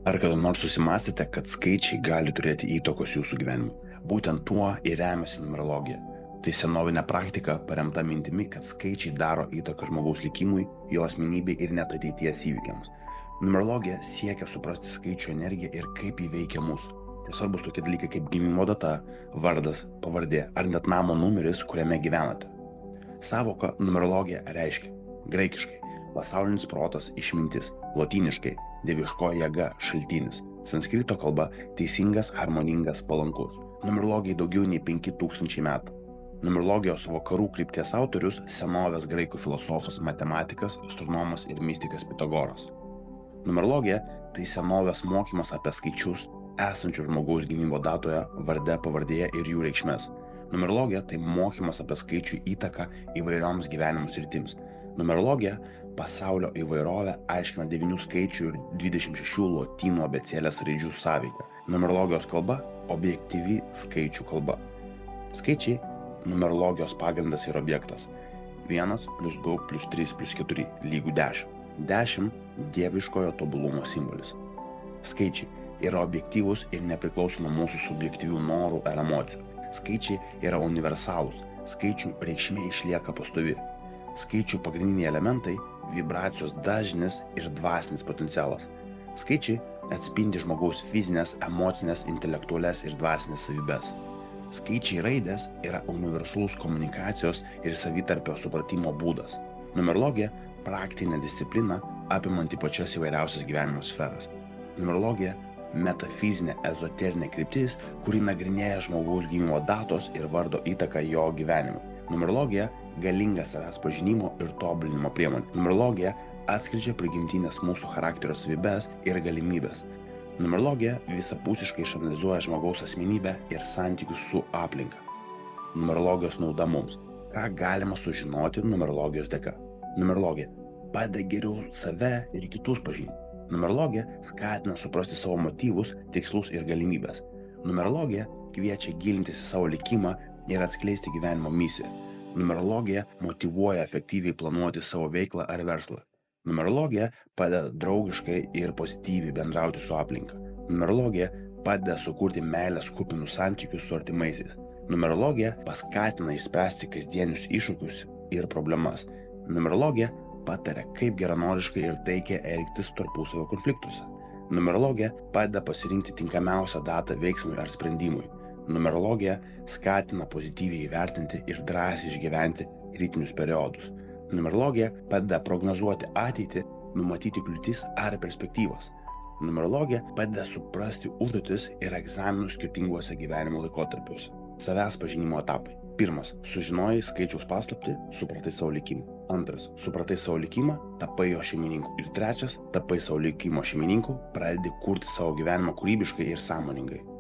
Ar kada nors susimastėte, kad skaičiai gali turėti įtakos jūsų gyvenimui? Būtent tuo ir remiasi numerologija. Tai senovinė praktika paremta mintimi, kad skaičiai daro įtaką žmogaus likimui, jo asmenybei ir net ateities įvykiams. Numerologija siekia suprasti skaičių energiją ir kaip ji veikia mūsų. Ir svarbus tokie dalykai kaip gimimo data, vardas, pavardė ar net namo numeris, kuriame gyvenate. Sąvoka numerologija reiškia graikiškai pasaulinis protas, išmintis, lotyniškai dieviškoji jėga, šaltinis, sanskrito kalba teisingas, harmoningas, palankus. Numerologijai daugiau nei 5000 metų. Numerologijos vakarų krypties autorius senovės graikų filosofas, matematikas, astronomas ir mistikas Pitagoras. Numerologija tai senovės mokymas apie skaičius esančių žmogaus gimimo datoje, varde, pavardėje ir jų reikšmės. Numerologija tai mokymas apie skaičių įtaką įvairioms gyvenimo sritims. Numerologija pasaulio įvairovę aiškina 9 skaičių ir 26 lotynų abėcėlės raidžių sąveiką. Numerologijos kalba – objektyvi skaičių kalba. Skaičiai – numerologijos pagrindas ir objektas. 1 + 2 + 3 + 4 = 10. 10 – dieviškojo tobulumo simbolis. Skaičiai yra objektyvūs ir nepriklauso nuo mūsų subjektyvių norų ar emocijų. Skaičiai yra universalūs, skaičių reikšmė išlieka pastovi. Skaičių pagrindiniai elementai – vibracijos dažnis ir dvasinis potencialas. Skaičiai atspindi žmogaus fizinės, emocinės, intelektualias ir dvasinės savybes. Skaičiai raidės yra universalus komunikacijos ir savitarpio supratimo būdas. Numerologija – praktinė disciplina apimanti pačias įvairiausias gyvenimo sferas. Numerologija – metafizinė ezoterinė kryptis, kuri nagrinėja žmogaus gimimo datos ir vardo įtaką jo gyvenimui. Numerologija – galinga savęs pažinimo ir tobulinimo priemonė. Numerologija atskleidžia prigimtinės mūsų charakterio savybes ir galimybes. Numerologija visapusiškai išanalizuoja žmogaus asmenybę ir santykius su aplinka. Numerologijos nauda mums. Ką galima sužinoti numerologijos dėka? Numerologija padeda geriau save ir kitus pažinti. Numerologija skatina suprasti savo motyvus, tikslus ir galimybes. Numerologija kviečia gilintis į savo likimą ir atskleisti gyvenimo misiją. Numerologija motyvuoja efektyviai planuoti savo veiklą ar verslą. Numerologija padeda draugiškai ir pozityviai bendrauti su aplinka. Numerologija padeda sukurti meilės kupinus santykius su artimaisiais. Numerologija paskatina išspręsti kasdienius iššūkius ir problemas. Numerologija pataria, kaip geranoriškai ir taikiai elgtis tarpusavio konfliktuose. Numerologija padeda pasirinkti tinkamiausią datą veiksmui ar sprendimui. Numerologija skatina pozityviai įvertinti ir drąsiai išgyventi kritinius periodus. Numerologija padeda prognozuoti ateitį, numatyti kliūtis ar perspektyvas. Numerologija padeda suprasti užduotis ir egzaminus skirtinguose gyvenimo laikotarpiuose. Savęs pažinimo etapai. 1. Sužinojai skaičiaus paslaptį, supratai savo likimą. 2. Supratai savo likimą, tapai jo šeimininku. Ir 3. Tapai savo likimo šeimininku, pradedi kurti savo gyvenimą kūrybiškai ir sąmoningai.